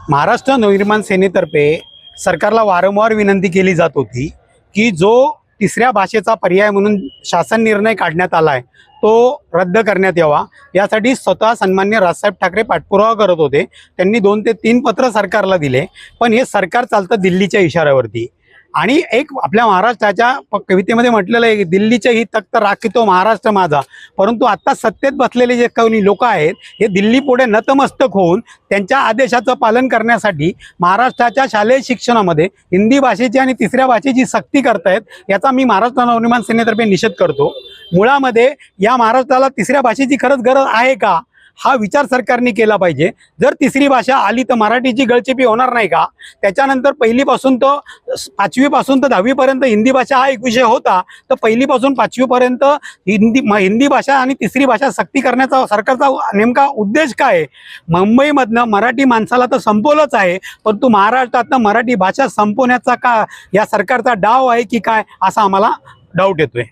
महाराष्ट्र नवनिर्माण सेनेतर्फे सरकारला वारंवार विनंती केली जात होती की जो तिसऱ्या भाषेचा पर्याय म्हणून शासन निर्णय काढण्यात आला आहे तो रद्द करण्यात यावा। यासाठी स्वतः सन्मान्य राजसाहेब ठाकरे पाठपुरावा करत होते। त्यांनी 2 ते 3 पत्र सरकारला दिले, पण हे सरकार चालतं दिल्लीच्या इशाऱ्यावरती। आणि एक आपल्या महाराष्ट्राच्या कवितेमध्ये म्हटलेलं आहे की दिल्लीचे ही तख्त राखितो महाराष्ट्र माझा। परंतु आता सत्तेत बसलेले जे काही लोक आहेत हे दिल्ली पुढे नतमस्तक होऊन त्यांच्या आदेशाचं पालन करण्यासाठी महाराष्ट्राच्या शालेय शिक्षणामध्ये हिंदी भाषेची आणि तिसऱ्या भाषेची सक्ती करतायत। याचा मी महाराष्ट्र नवनिर्माण सेनेतर्फे निषेध करतो। मुळामध्ये या महाराष्ट्राला तिसऱ्या भाषेची खरंच गरज आहे का, हा विचार सरकारने केला पाहिजे। जर तिसरी भाषा आली तर मराठीची गळचेपी होणार नाही का? त्याच्यानंतर पहिलीपासून तर 5वी पासून तर 10वी पर्यंत हिंदी भाषा हा एक विषय होता, तर पहिलीपासून 5वी पर्यंत हिंदी भाषा आणि तिसरी भाषा सक्ती करण्याचा सरकारचा नेमका उद्देश काय आहे? मुंबईमधनं मराठी माणसाला तर संपवलंच आहे, परंतु महाराष्ट्रातनं मराठी भाषा संपवण्याचा का या सरकारचा डाव आहे की काय, असा आम्हाला डाऊट येतोय।